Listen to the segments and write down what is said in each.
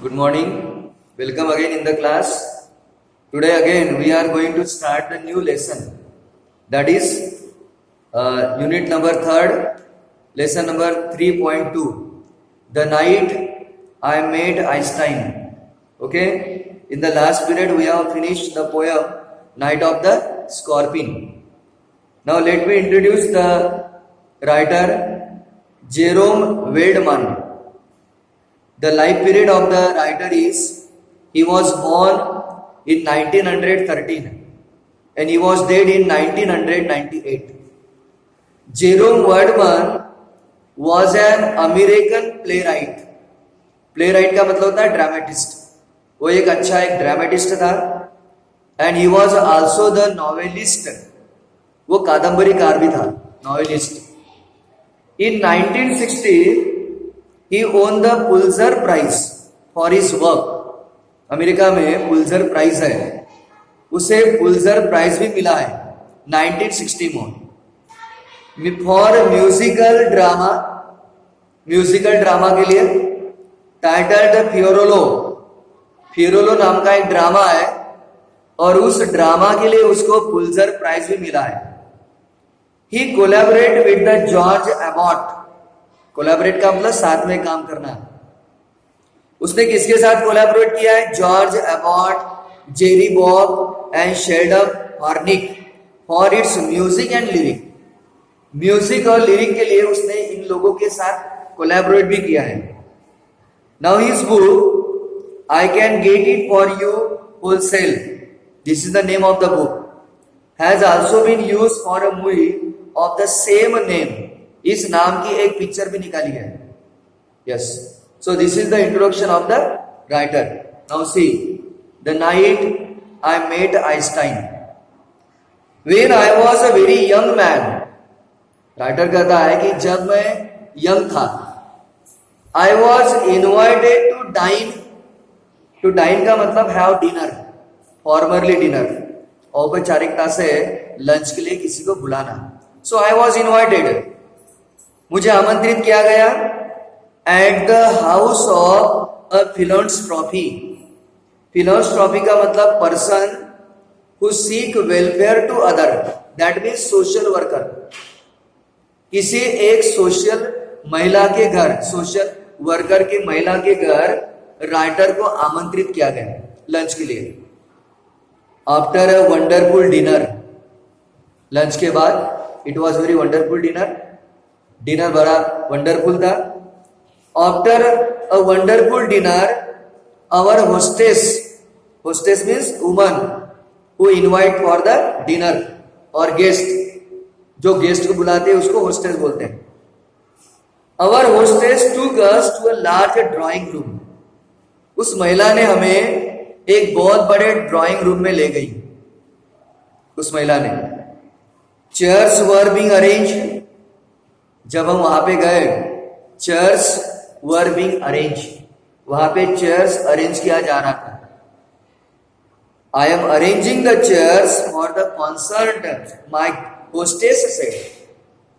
Good morning. Welcome again in the class. Today again we are going to start the new lesson. That is unit number 3rd, lesson number 3.2. The night I met Einstein. Okay. In the last period we have finished the poem Night of the Scorpion. Now let me introduce the writer Jerome Waldman. The life period of the writer is he was born in 1913 and he was dead in 1998. Jerome Waldman was an American playwright. Playwright का मतलब होता है dramatist. वो एक अच्छा एक dramatist था. And he was also the novelist. वो कादम्बरीकार भी था, novelist. In 1960 he won the Pulitzer Prize for his work. America में पुलित्जर प्राइज है, उसे पुलित्जर प्राइज भी मिला है 1960 में फॉर म्यूजिकल ड्रामा के लिए टाइटल्ड फियोरोलो. फियोरोलो नाम का एक ड्रामा है और उस ड्रामा के लिए उसको पुलित्जर प्राइज भी मिला है. He collaborate with the George Abbott. Collaborate का मतलब साथ में काम करना. उसने किसके साथ कोलैबोरेट किया है? George Abbott, Jerry Bock and Sheldon Harnick for its music and lyric. Music और लिरिक के लिए उसने इन लोगों के साथ कोलैबोरेट भी किया है. Now his book I can get it for you wholesale, this is the name of the book, has also been used for a movie of the same name. इस नाम की एक पिक्चर भी निकाली है. Yes, so this is the introduction of the writer. Now see the night I met Einstein. When I was a very young man, writer कहता है कि जब मैं यंग था, I was invited to dine. To dine का मतलब have dinner, formerly dinner, औपचारिकता से लंच के लिए किसी को बुलाना. सो आई वॉज इन्वाइटेड, मुझे आमंत्रित किया गया at the house of a philanthropy. Philanthropy का मतलब person who seek welfare to other, that means social worker. किसी एक सोशल महिला के घर, सोशल वर्कर के महिला के घर राइटर को आमंत्रित किया गया लंच के लिए. After a wonderful dinner, lunch के बाद it was very wonderful dinner. Dinner बड़ा वंडरफुल था. After a wonderful dinner our hostess, hostess means woman who invite for the dinner, और गेस्ट, जो गेस्ट को बुलाते हैं उसको होस्टेस बोलते हैं. Our hostess took us to a large drawing room. उस महिला ने हमें एक बहुत बड़े ड्राइंग रूम में ले गई. उस महिला ने. Chairs were being arranged. जब हम वहां पे गए, चेयर्स वर बीइंग अरेंज, वहां पे चेयर्स अरेंज किया जा रहा था. I am arranging the chairs for the concert, my hostess said.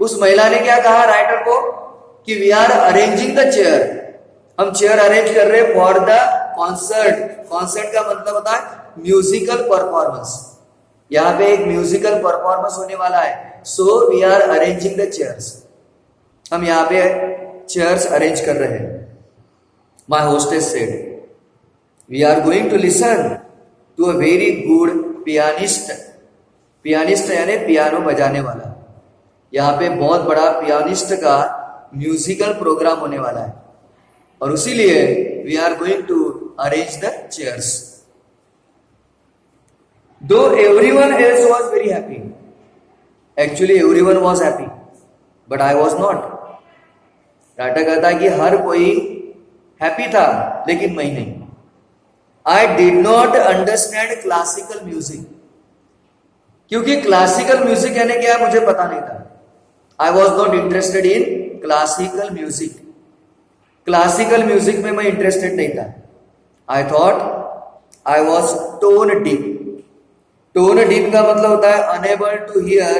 उस महिला ने क्या कहा राइटर को कि we are arranging the chair, हम चेयर अरेंज कर रहे फॉर द कॉन्सर्ट. कॉन्सर्ट का मतलब होता है म्यूजिकल परफॉर्मेंस. यहां पे एक म्यूजिकल परफॉर्मेंस होने वाला है. So we are arranging the chairs, हम यहाँ पे चेयर्स अरेंज कर रहे हैं. My hostess said we are going to listen to a very good pianist. Pianist यानी पियानो बजाने वाला. यहाँ पे बहुत बड़ा पियानिस्ट का म्यूजिकल प्रोग्राम होने वाला है और उसीलिए we are going to arrange the chairs. Though everyone else was very happy. Actually everyone was happy but I was not. Writer कहता है कि हर कोई हैप्पी था लेकिन मैं नहीं. I did not understand classical music. क्योंकि क्लासिकल म्यूजिक यानी क्या मुझे पता नहीं था. I was not interested in classical music. Classical music में मैं इंटरेस्टेड नहीं था. I thought I was tone deaf. Tone deaf का मतलब होता है unable to hear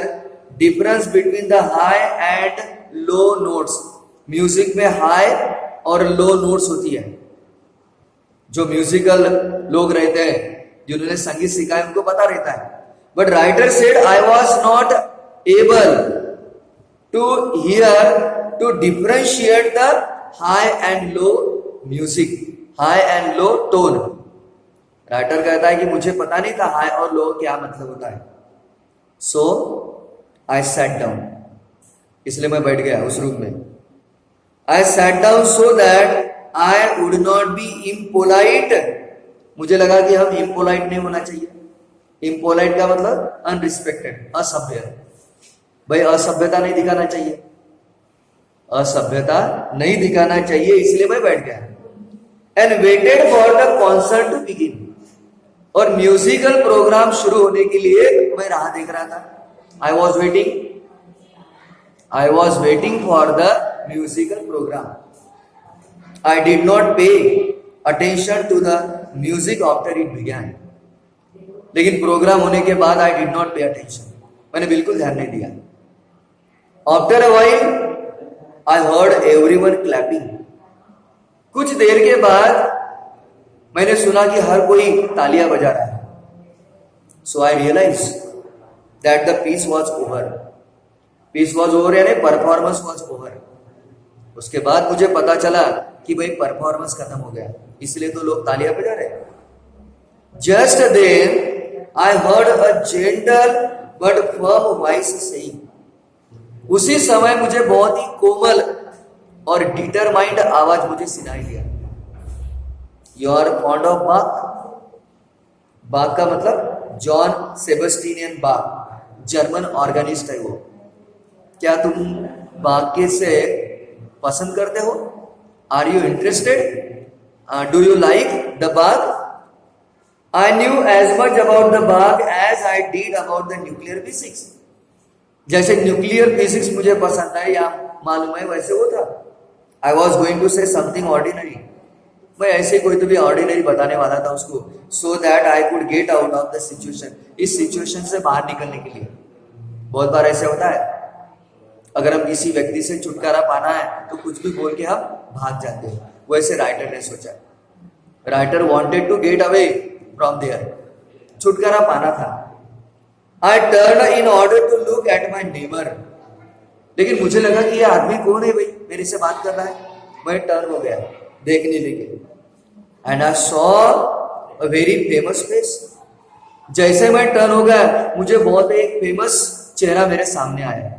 difference between the high and low notes. Music में हाई और लो नोट्स होती है. जो म्यूजिकल लोग रहते हैं, जिन्होंने संगीत सीखा है, उनको पता रहता है. But writer said I was not able to hear to differentiate the high and low music, high and low tone. Writer कहता है कि मुझे पता नहीं था हाई और लो क्या मतलब होता है. सो आई सैट डाउन, इसलिए मैं बैठ गया उस रूम में. I sat down so that I would not be impolite. मुझे लगा कि हम इम्पोलाइट नहीं होना चाहिए. इम्पोलाइट का मतलब अनरिस्पेक्टेड, असभ्य. भाई असभ्यता नहीं दिखाना चाहिए, असभ्यता नहीं दिखाना चाहिए, इसलिए मैं बैठ गया. And waited for the concert to begin. और म्यूजिकल प्रोग्राम शुरू होने के लिए मैं राह देख रहा था. I was waiting for the musical programme. I did not pay attention to the music after it began. लेकिन प्रोग्राम होने के बाद I did not pay attention, मैंने बिल्कुल ध्यान नहीं दिया. After a while I heard everyone clapping. कुछ देर के बाद मैंने सुना कि हर कोई तालियां बजा रहा है. So I realize that the piece was over. Piece was over यानी परफॉर्मेंस वॉज ओवर. उसके बाद मुझे पता चला कि भाई परफॉर्मेंस खत्म हो गया, इसलिए तो लोग तालियां बजा रहे. Just then I heard a gentle but firm voice saying. उसी समय मुझे बहुत ही कोमल और डिटरमाइंड आवाज मुझे सुनाई दिया. यू आर फॉन्ड ऑफ बाक. बाक का मतलब जॉन सेबेस्टियन बाक, जर्मन ऑर्गेनिस्ट है वो. क्या तुम बाक के से पसंद करते हो? Are you interested? Do you like the Bach? I knew as much about the Bach as I did about the nuclear physics. जैसे न्यूक्लियर फिजिक्स मुझे पसंद है या मालूम है, वैसे वो था. I was going to say something ordinary. मैं ऐसे कोई तो भी ऑर्डिनरी बताने वाला था उसको, so that I could get out of the situation. इस सिचुएशन से बाहर निकलने के लिए. बहुत बार ऐसे होता है, अगर हम किसी व्यक्ति से छुटकारा पाना है तो कुछ भी बोल के हम भाग जाते हैं. वैसे राइटर ने सोचा. Writer wanted to get away from there. छुटकारा पाना था. I turn in order to look at my neighbour. लेकिन मुझे लगा कि ये आदमी कौन है भाई, मेरे से बात कर रहा है. मैं टर्न हो गया देखने लगे. And I saw a very famous face. जैसे मैं टर्न हो गया, मुझे बहुत एक फेमस चेहरा मेरे सामने आया.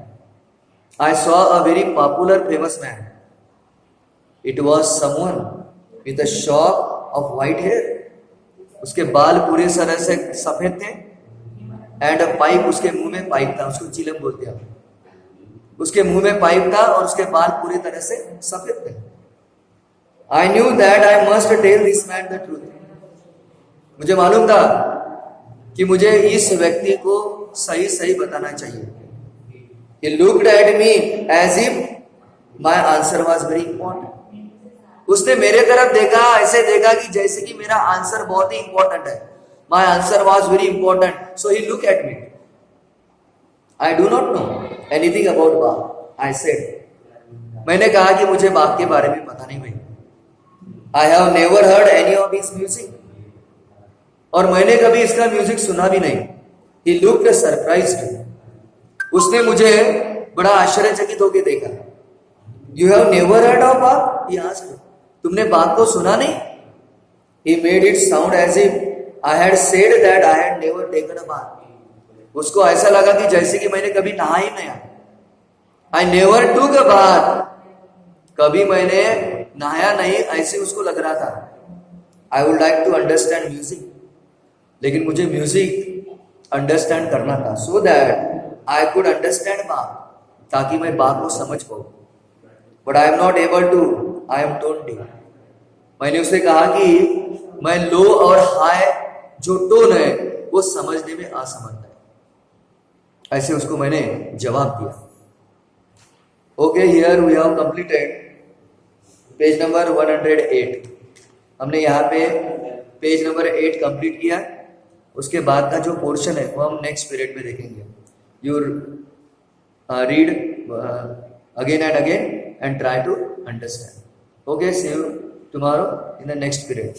I saw a very popular famous man. It was someone with a shock of white hair. उसके बाल पूरे तरह से सफेद थे. एंड अ पाइप, उसके मुंह में पाइप था, उसको चिलम बोलते हैं. उसके मुंह में पाइप था और उसके बाल पूरी तरह से सफेद थे. I knew that I must tell this man the truth. मुझे मालूम था कि मुझे इस व्यक्ति को सही सही बताना चाहिए. He looked at me as if my answer was very important. उसने मेरे तरफ देखा, ऐसे देखा कि जैसे कि मेरा आंसर बहुत ही इंपॉर्टेंट है. My answer was very important, so he looked at me. I do not know anything about Bach, I said. मैंने कहा कि मुझे बाग के बारे में पता नहीं भाई. I have never heard any of his music. और मैंने कभी इसका म्यूजिक सुना भी नहीं. He looked surprised. उसने मुझे बड़ा आश्चर्यचकित होकर देखा. You have never heard of Bach? He asked. तुमने बाग को सुना नहीं? He made it sound as if I had said that I had never taken a bath. उसको ऐसा लगा कि जैसे कि मैंने कभी नहा ही नहीं. I never took a bath. कभी मैंने नहाया नहीं, ऐसे उसको लग रहा था. I would like to understand music. लेकिन मुझे म्यूजिक अंडरस्टैंड करना था, so that I could understand Bach, ताकि मैं बाग को समझ पाऊं. But I am not able to. I am told you. मैंने उसे कहा कि मैं लो और हाई जो टोन है वो समझने में असमर्थ है. ऐसे उसको मैंने जवाब दिया. Okay, here we have completed page number 108. हमने यहाँ पे पेज नंबर 8 कंप्लीट किया. उसके बाद का जो पोर्शन है वो हम नेक्स्ट पीरियड में देखेंगे. You read again and again and try to understand. Okay, see you tomorrow in the next period.